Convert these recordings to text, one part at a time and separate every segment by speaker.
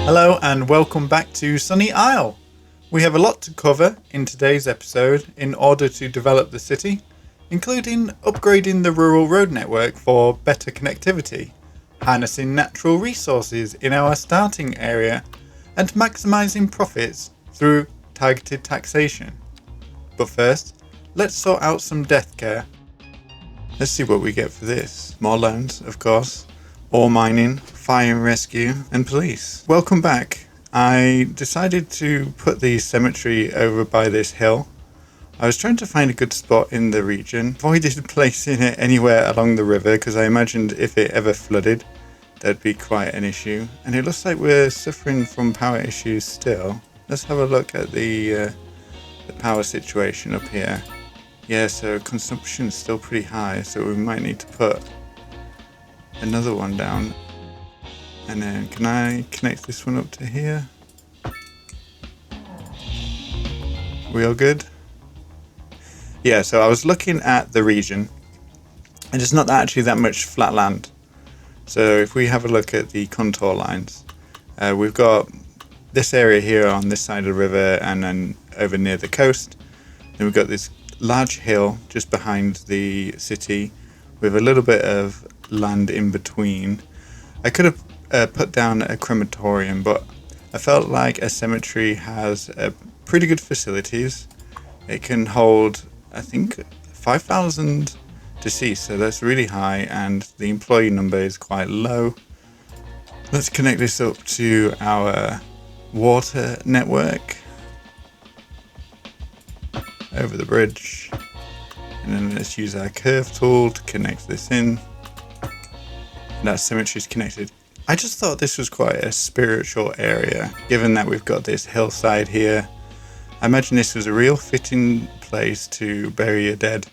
Speaker 1: Hello and welcome back to Sunny Isle. We have a lot to cover in today's episode in order to develop the city, including upgrading the rural road network for better connectivity, harnessing natural resources in our starting area, and maximising profits through targeted taxation. But first, let's sort out some death care. Let's see what we get for this. More loans, of course. Ore mining, fire and rescue, and police. Welcome back. I decided to put the cemetery over by this hill. I was trying to find a good spot in the region. Avoided placing it anywhere along the river because I imagined if it ever flooded, that'd be quite an issue. And it looks like we're suffering from power issues still. Let's have a look at the power situation up here. Yeah, so consumption's still pretty high, so we might need to put another one down. And then can I connect this one up to here? We all good? Yeah, so I was looking at the region and it's not actually that much flat land. So if we have a look at the contour lines, we've got this area here on this side of the river and then over near the coast. Then we've got this large hill just behind the city with a little bit of land in between. I could have put down a crematorium, but I felt like a cemetery has pretty good facilities. It can hold, I think, 5,000 deceased, so that's really high, and the employee number is quite low. Let's connect this up to our water network over the bridge, and then let's use our curve tool to connect this in. And that cemetery is connected. I just thought this was quite a spiritual area, given that we've got this hillside here. I imagine this was a real fitting place to bury your dead.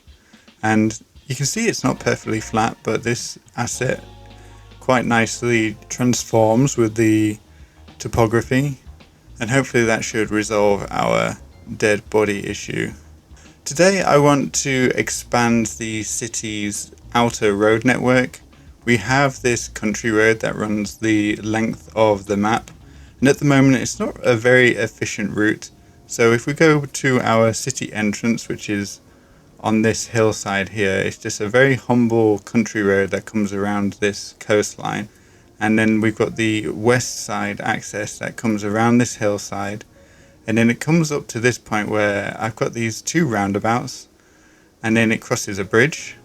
Speaker 1: And you can see it's not perfectly flat, but this asset quite nicely transforms with the topography, and hopefully that should resolve our dead body issue. Today I want to expand the city's outer road network. We have this country road that runs the length of the map, and at the moment it's not a very efficient route. So if we go to our city entrance, which is on this hillside here, it's just a very humble country road that comes around this coastline. And then we've got the west side access that comes around this hillside. And then it comes up to this point where I've got these two roundabouts, and then it crosses a bridge,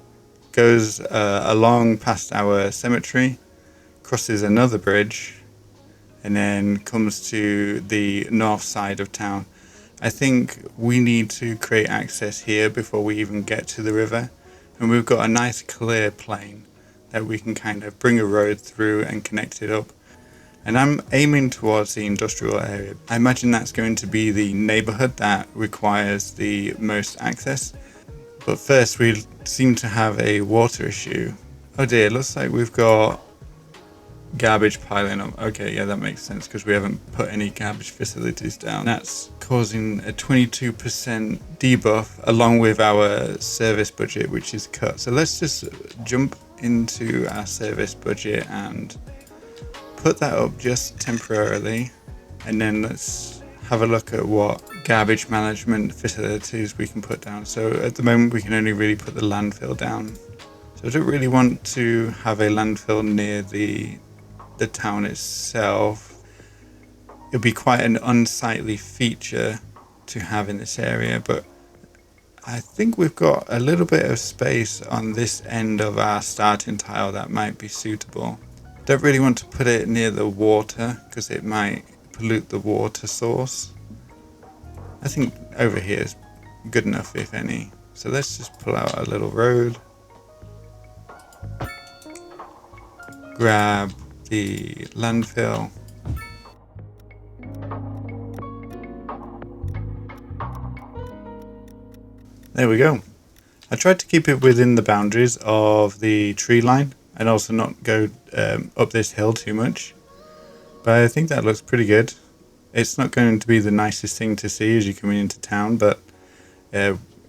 Speaker 1: goes along past our cemetery, crosses another bridge, and then comes to the north side of town. I think we need to create access here before we even get to the river, and we've got a nice clear plain that we can kind of bring a road through and connect it up. And I'm aiming towards the industrial area. I imagine that's going to be the neighborhood that requires the most access. But first we seem to have a water issue. Oh dear, looks like we've got garbage piling up. Okay, yeah, that makes sense because we haven't put any garbage facilities down. That's causing a 22% debuff along with our service budget, which is cut. So let's just jump into our service budget and put that up just temporarily, and then let's have a look at what garbage management facilities we can put down. So at the moment we can only really put the landfill down. So I don't really want to have a landfill near the town itself. It'd be quite an unsightly feature to have in this area, but I think we've got a little bit of space on this end of our starting tile that might be suitable. Don't really want to put it near the water because it might pollute the water source. I think over here is good enough, if any. So let's just pull out a little road. Grab the landfill. There we go. I tried to keep it within the boundaries of the tree line and also not go up this hill too much. But I think that looks pretty good. It's not going to be the nicest thing to see as you're coming into town, but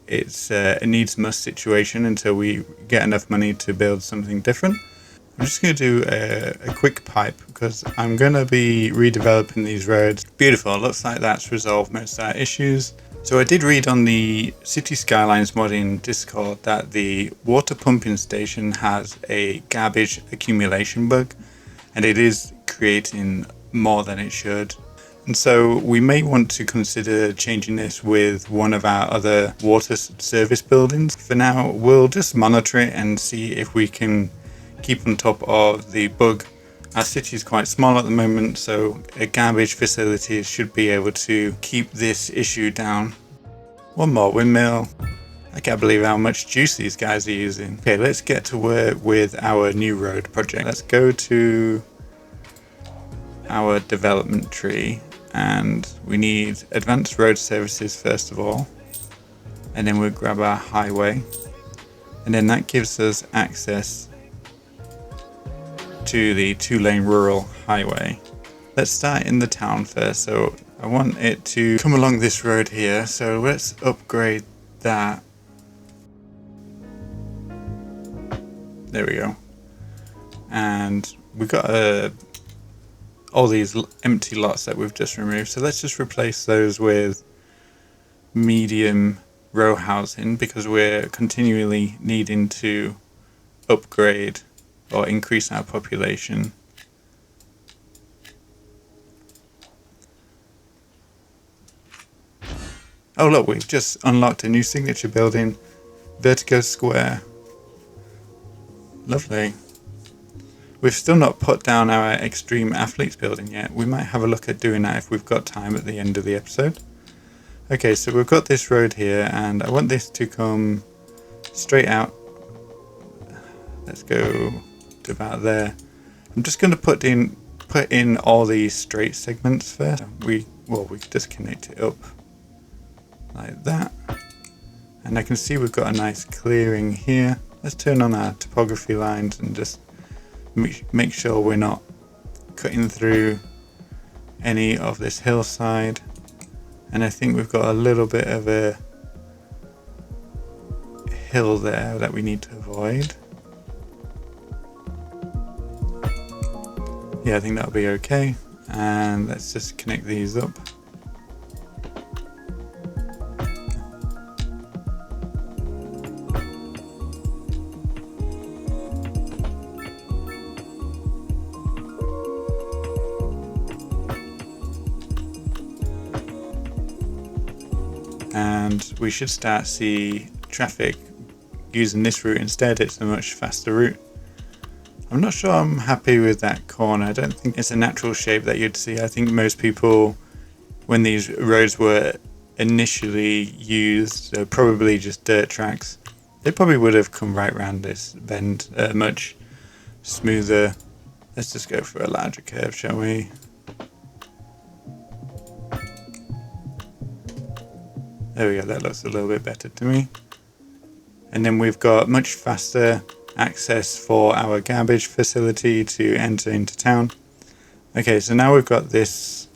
Speaker 1: it's a needs must situation until we get enough money to build something different. I'm just going to do a quick pipe because I'm going to be redeveloping these roads. Beautiful, looks like that's resolved most of our issues. So I did read on the City Skylines modding Discord that the water pumping station has a garbage accumulation bug and it is creating more than it should. And so we may want to consider changing this with one of our other water service buildings. For now, we'll just monitor it and see if we can keep on top of the bug. Our city is quite small at the moment, so a garbage facility should be able to keep this issue down. One more windmill. I can't believe how much juice these guys are using. Okay, let's get to work with our new road project. Let's go to our development tree and we need advanced road services first of all, and then we'll grab our highway, and then that gives us access to the 2-lane rural highway. Let's start in the town first. So I want it to come along this road here, so let's upgrade that. There we go. And we've got all these empty lots that we've just removed, so let's just replace those with medium row housing because we're continually needing to upgrade or increase our population. Oh look, we've just unlocked a new signature building, Vertigo Square. Lovely. We've still not put down our extreme athletes building yet. We might have a look at doing that if we've got time at the end of the episode. Okay, so we've got this road here and I want this to come straight out. Let's go to about there. I'm just going to put in all these straight segments first. We could just connect it up like that. And I can see we've got a nice clearing here. Let's turn on our topography lines and just make sure we're not cutting through any of this hillside. And I think we've got a little bit of a hill there that we need to avoid. Yeah, I think that'll be okay. And let's just connect these up. And we should start see traffic using this route instead. It's a much faster route. I'm not sure I'm happy with that corner. I don't think it's a natural shape that you'd see. I think most people, when these roads were initially used, they're probably just dirt tracks. They probably would have come right around this bend much smoother. Let's just go for a larger curve, shall we? There we go, that looks a little bit better to me. And then we've got much faster access for our garbage facility to enter into town. Okay, so now we've got this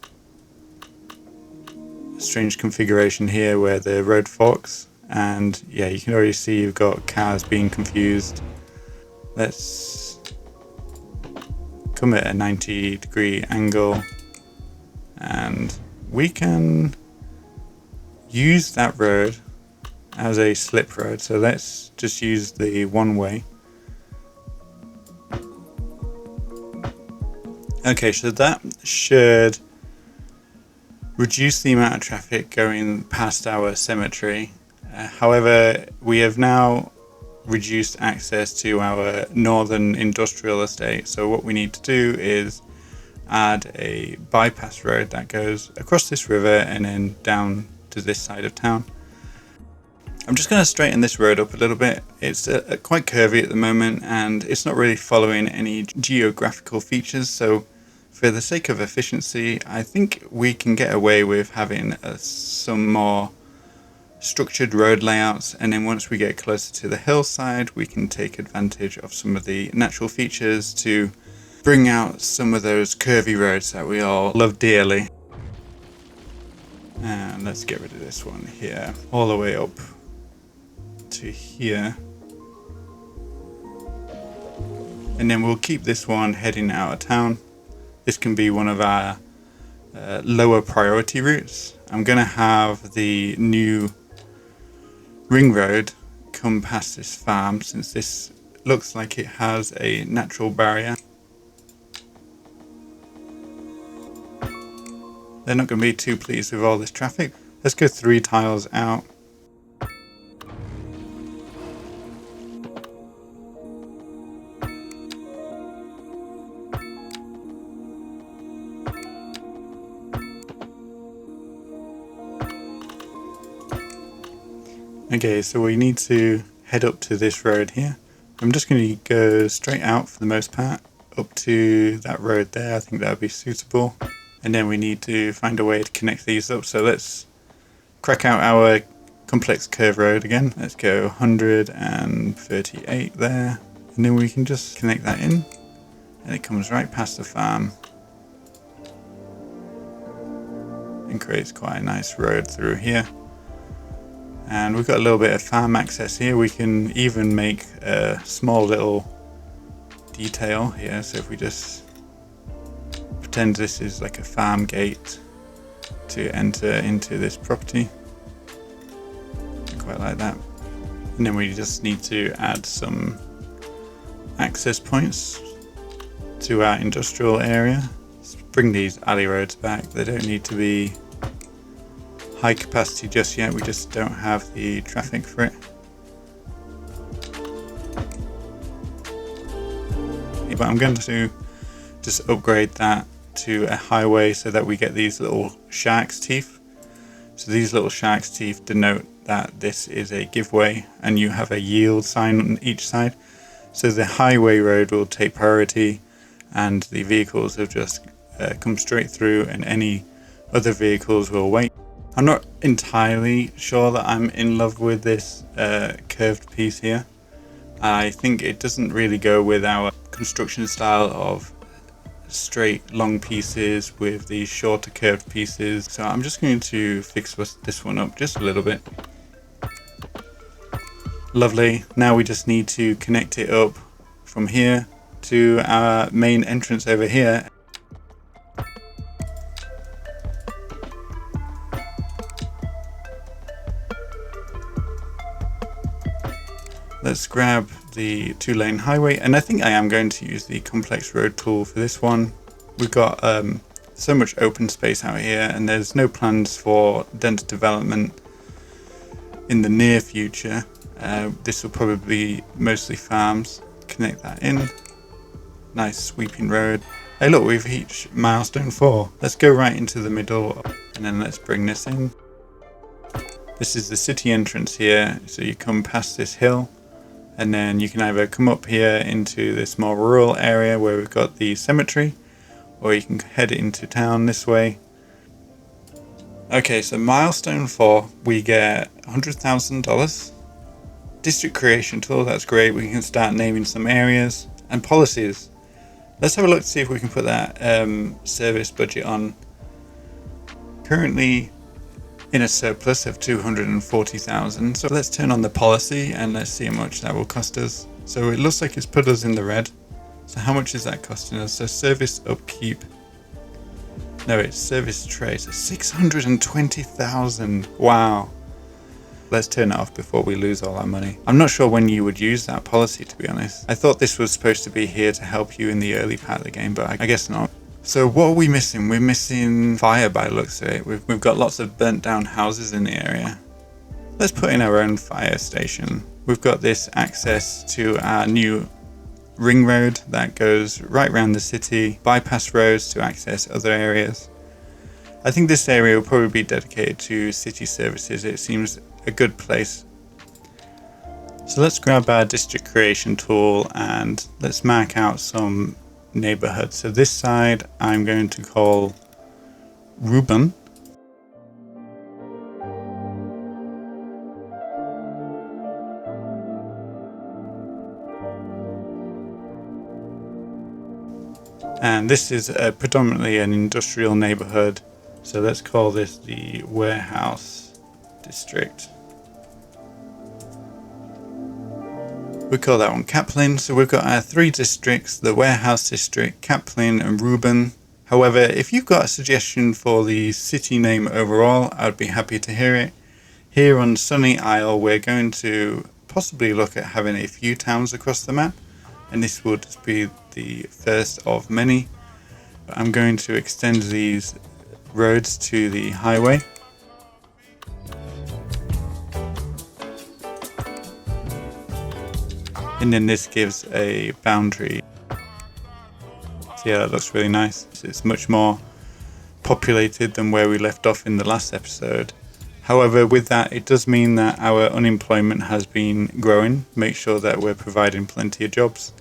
Speaker 1: strange configuration here where the road forks, and yeah, you can already see you've got cars being confused. Let's come at a 90-degree angle and we can use that road as a slip road, so let's just use the one way. Okay, so that should reduce the amount of traffic going past our cemetery. However, we have now reduced access to our northern industrial estate, so what we need to do is add a bypass road that goes across this river and then down to this side of town. I'm just going to straighten this road up a little bit. It's quite curvy at the moment and it's not really following any geographical features, so for the sake of efficiency I think we can get away with having some more structured road layouts, and then once we get closer to the hillside we can take advantage of some of the natural features to bring out some of those curvy roads that we all love dearly. And let's get rid of this one here, all the way up to here. And then we'll keep this one heading out of town. This can be one of our lower priority routes. I'm going to have the new ring road come past this farm, since this looks like it has a natural barrier. They're not going to be too pleased with all this traffic. Let's go 3 tiles out. Okay, so we need to head up to this road here. I'm just going to go straight out for the most part, up to that road there. I think that would be suitable. And then we need to find a way to connect these up. So let's crack out our complex curve road again. Let's go 138 there. And then we can just connect that in. And it comes right past the farm. And creates quite a nice road through here. And we've got a little bit of farm access here. We can even make a small little detail here. So if we just pretend this is like a farm gate to enter into this property. I quite like that. And then we just need to add some access points to our industrial area. Let's bring these alley roads back. They don't need to be high capacity just yet, we just don't have the traffic for it. But I'm going to just upgrade that to a highway so that we get these little shark's teeth. So these little shark's teeth denote that this is a giveaway, and you have a yield sign on each side. So the highway road will take priority and the vehicles will just come straight through, and any other vehicles will wait. I'm not entirely sure that I'm in love with this curved piece here. I think it doesn't really go with our construction style of straight long pieces with these shorter curved pieces. So I'm just going to fix this one up just a little bit. Lovely. Now we just need to connect it up from here to our main entrance over here. Let's grab the 2-lane highway, and I think I am going to use the complex road tool for this one. We've got so much open space out here, and there's no plans for dense development in the near future. This will probably be mostly farms. Connect that in. Nice sweeping road. Hey look, we've reached milestone 4. Let's go right into the middle, and then let's bring this in. This is the city entrance here, so you come past this hill. And then you can either come up here into this more rural area where we've got the cemetery, or you can head into town this way. Okay, so milestone 4, we get $100,000. District creation tool, that's great. We can start naming some areas and policies. Let's have a look to see if we can put that service budget on. Currently in a surplus of 240,000. So let's turn on the policy and let's see how much that will cost us. So it looks like it's put us in the red. So how much is that costing us? So service upkeep. No, it's service trade. So 620,000. Wow. Let's turn it off before we lose all our money. I'm not sure when you would use that policy, to be honest. I thought this was supposed to be here to help you in the early part of the game, but I guess not. So what are we missing? We're missing fire by the looks of it. We've got lots of burnt down houses in the area. Let's put in our own fire station. We've got this access to our new ring road that goes right around the city, bypass roads to access other areas. I think this area will probably be dedicated to city services. It seems a good place. So let's grab our district creation tool and let's mark out some neighborhood. So this side I'm going to call Ruben. And this is predominantly an industrial neighborhood. So let's call this the warehouse district. We call that one Caplin. So we've got our 3 districts, the Warehouse District, Caplin and Reuben. However, if you've got a suggestion for the city name overall, I'd be happy to hear it. Here on Sunny Isle, we're going to possibly look at having a few towns across the map, and this will just be the first of many. I'm going to extend these roads to the highway. And then this gives a boundary. So yeah, that looks really nice. It's much more populated than where we left off in the last episode. However, with that, it does mean that our unemployment has been growing. Make sure that we're providing plenty of jobs.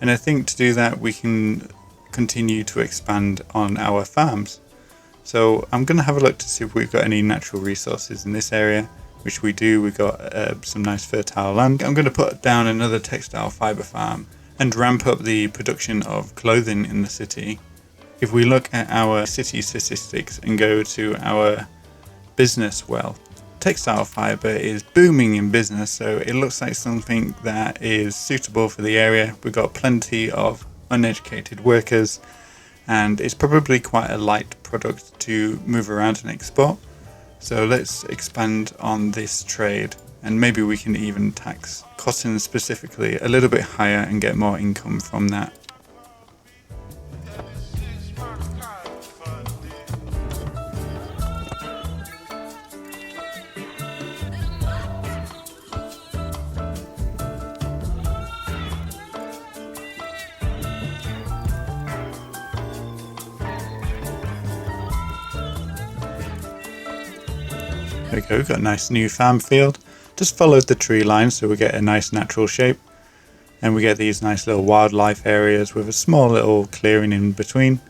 Speaker 1: And I think to do that, we can continue to expand on our farms. So I'm going to have a look to see if we've got any natural resources in this area, which we do. We've got some nice fertile land. I'm going to put down another textile fibre farm and ramp up the production of clothing in the city. If we look at our city statistics and go to our business wealth, textile fibre is booming in business, so it looks like something that is suitable for the area. We've got plenty of uneducated workers, and it's probably quite a light product to move around and export. So let's expand on this trade, and maybe we can even tax cotton specifically a little bit higher and get more income from that. There we go, we've got a nice new farm field. Just followed the tree line so we get a nice natural shape. And we get these nice little wildlife areas with a small little clearing in between.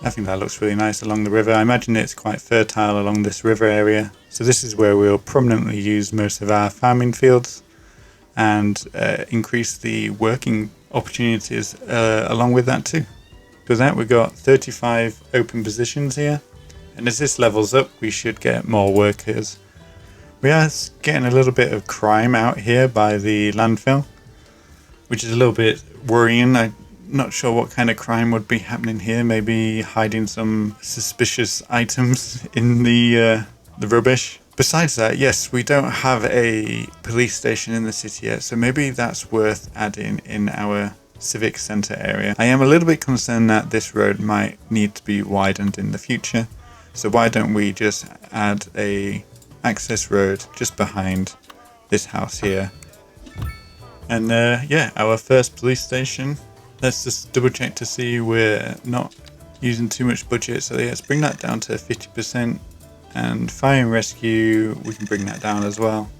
Speaker 1: I think that looks really nice along the river. I imagine it's quite fertile along this river area. So this is where we'll prominently use most of our farming fields and increase the working opportunities along with that too. With that, we've got 35 open positions here. And as this levels up, we should get more workers. We are getting a little bit of crime out here by the landfill, which is a little bit worrying. I'm not sure what kind of crime would be happening here. Maybe hiding some suspicious items in the rubbish. Besides that, yes, we don't have a police station in the city yet, so maybe that's worth adding in our civic centre area. I am a little bit concerned that this road might need to be widened in the future. So why don't we just add a access road just behind this house here. And yeah, our first police station. Let's just double check to see we're not using too much budget. So yeah, let's bring that down to 50%. And fire and rescue, we can bring that down as well.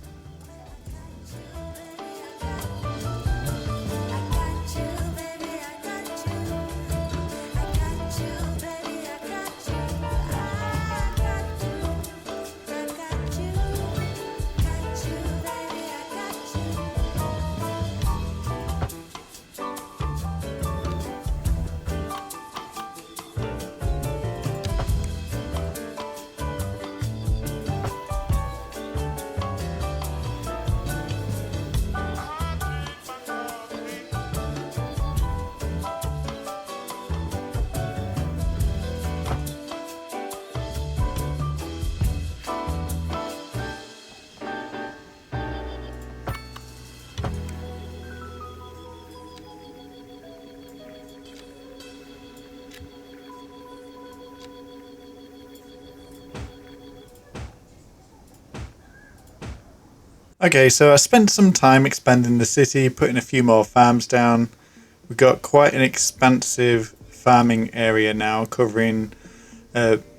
Speaker 1: Okay, so I spent some time expanding the city, putting a few more farms down. We've got quite an expansive farming area now, covering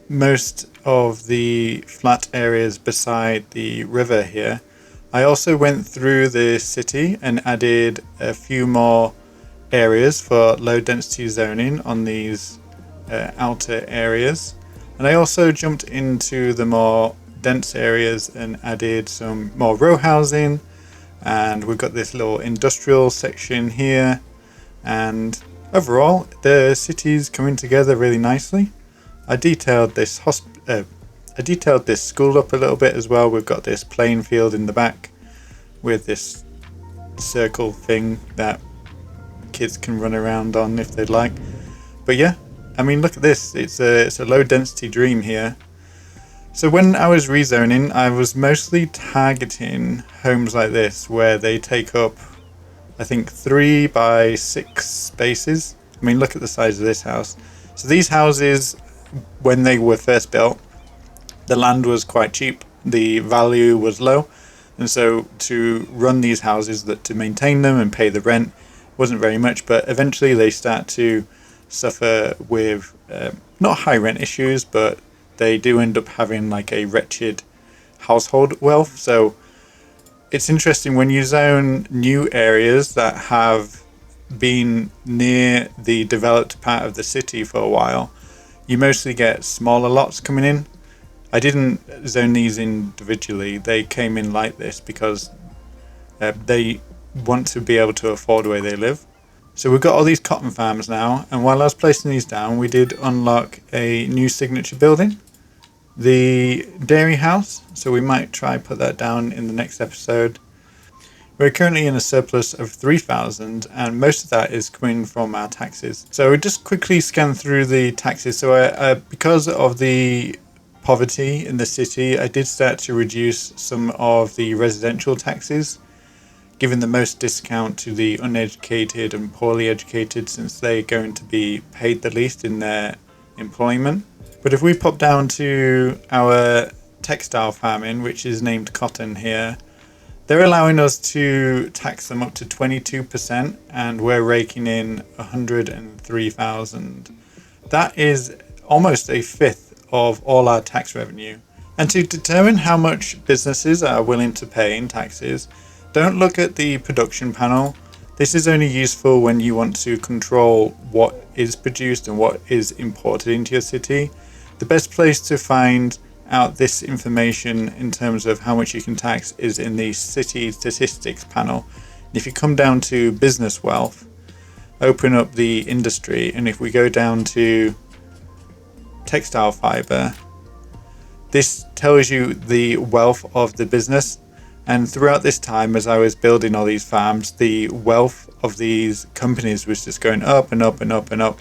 Speaker 1: most of the flat areas beside the river here. I also went through the city and added a few more areas for low density zoning on these outer areas. And I also jumped into the more dense areas and added some more row housing, and we've got this little industrial section here, and overall the city's coming together really nicely. I detailed this school up a little bit as well. We've got this playing field in the back, with this circle thing that kids can run around on if they'd like. But yeah, I mean, look at this. It's a low density dream here. So when I was rezoning, I was mostly targeting homes like this where they take up, I think, 3 by 6 spaces. I mean, look at the size of this house. So these houses, when they were first built, the land was quite cheap, the value was low, and so to run these houses, to maintain them and pay the rent, wasn't very much. But eventually they start to suffer with not high rent issues, but they do end up having like a wretched household wealth. So it's interesting when you zone new areas that have been near the developed part of the city for a while, you mostly get smaller lots coming in. I didn't zone these individually. They came in like this because they want to be able to afford where they live. So we've got all these cotton farms now, and while I was placing these down, we did unlock a new signature building, the dairy house. So we might try put that down in the next episode. We're currently in a surplus of 3,000, and most of that is coming from our taxes. So we just quickly scan through the taxes. So because of the poverty in the city, I did start to reduce some of the residential taxes, giving the most discount to the uneducated and poorly educated, since they're going to be paid the least in their employment. But if we pop down to our textile farming, which is named cotton here, they're allowing us to tax them up to 22%, and we're raking in 103,000. That is almost a fifth of all our tax revenue. And to determine how much businesses are willing to pay in taxes, don't look at the production panel. This is only useful when you want to control what is produced and what is imported into your city. The best place to find out this information in terms of how much you can tax is in the city statistics panel. And if you come down to business wealth, open up the industry, and if we go down to textile fiber, this tells you the wealth of the business. And throughout this time, as I was building all these farms, the wealth of these companies was just going up and up and up and up.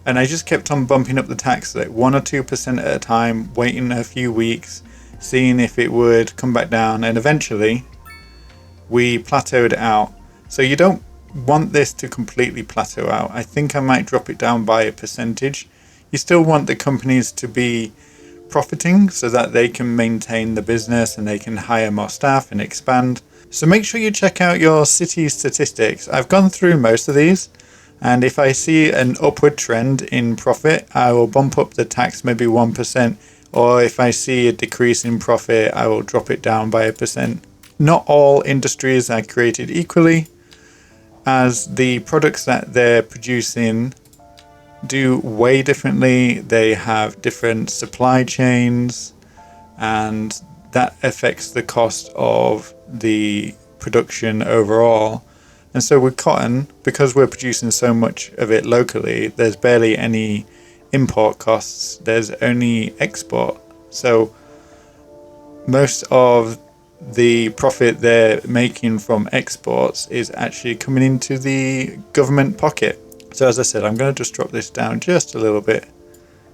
Speaker 1: And I just kept on bumping up the tax, like 1 or 2% at a time, waiting a few weeks, seeing if it would come back down. And eventually we plateaued out. So you don't want this to completely plateau out. I think I might drop it down by a percentage. You still want the companies to be profiting so that they can maintain the business and they can hire more staff and expand. So make sure you check out your city statistics. I've gone through most of these, and if I see an upward trend in profit, I will bump up the tax maybe 1%, or if I see a decrease in profit, I will drop it down by 1%. Not all industries are created equally, as the products that they're producing do way differently. They have different supply chains, and that affects the cost of the production overall. And so with cotton, because we're producing so much of it locally, there's barely any import costs, there's only export. So most of the profit they're making from exports is actually coming into the government pocket. So as I said, I'm going to just drop this down just a little bit,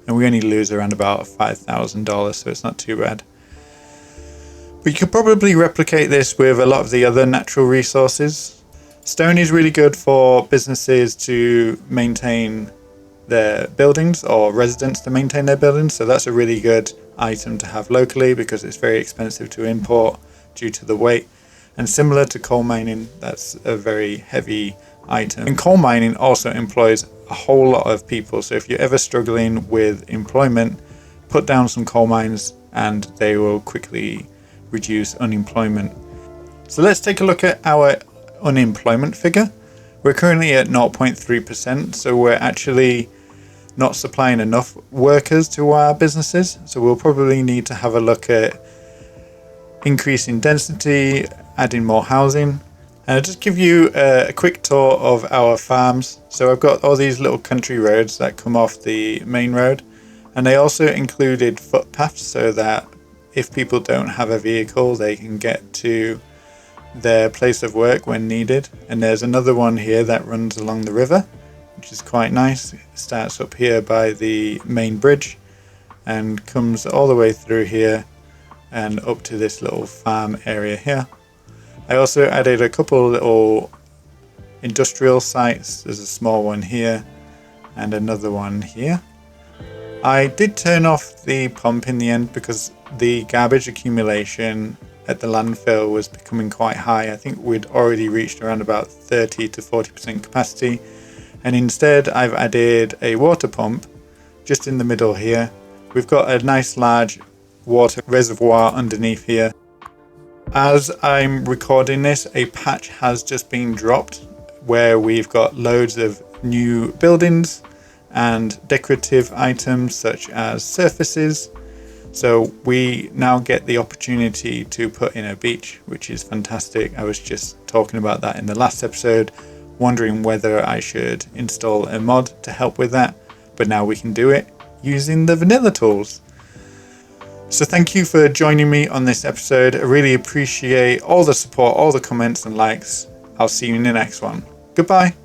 Speaker 1: and we only lose around about $5,000, so it's not too bad. But you could probably replicate this with a lot of the other natural resources. Stone is really good for businesses to maintain their buildings, or residents to maintain their buildings, so that's a really good item to have locally because it's very expensive to import due to the weight. And similar to coal mining, that's a very heavy item. And coal mining also employs a whole lot of people, so if you're ever struggling with employment, put down some coal mines and they will quickly reduce unemployment. So let's take a look at our unemployment figure. We're currently at 0.3%, so we're actually not supplying enough workers to our businesses, so we'll probably need to have a look at increasing density, adding more housing. And I'll just give you a quick tour of our farms. So I've got all these little country roads that come off the main road, and they also included footpaths so that if people don't have a vehicle, they can get to their place of work when needed. And there's another one here that runs along the river, which is quite nice. It starts up here by the main bridge and comes all the way through here and up to this little farm area here. I also added a couple little industrial sites. There's a small one here and another one here. I did turn off the pump in the end because the garbage accumulation at the landfill was becoming quite high. I think we'd already reached around about 30 to 40% capacity, and instead I've added a water pump just in the middle here. We've got a nice large water reservoir underneath here. As I'm recording this, a patch has just been dropped where we've got loads of new buildings and decorative items such as surfaces. So we now get the opportunity to put in a beach, which is fantastic. I was just talking about that in the last episode, wondering whether I should install a mod to help with that, but now we can do it using the vanilla tools. So thank you for joining me on this episode. I really appreciate all the support, all the comments and likes. I'll see you in the next one. Goodbye.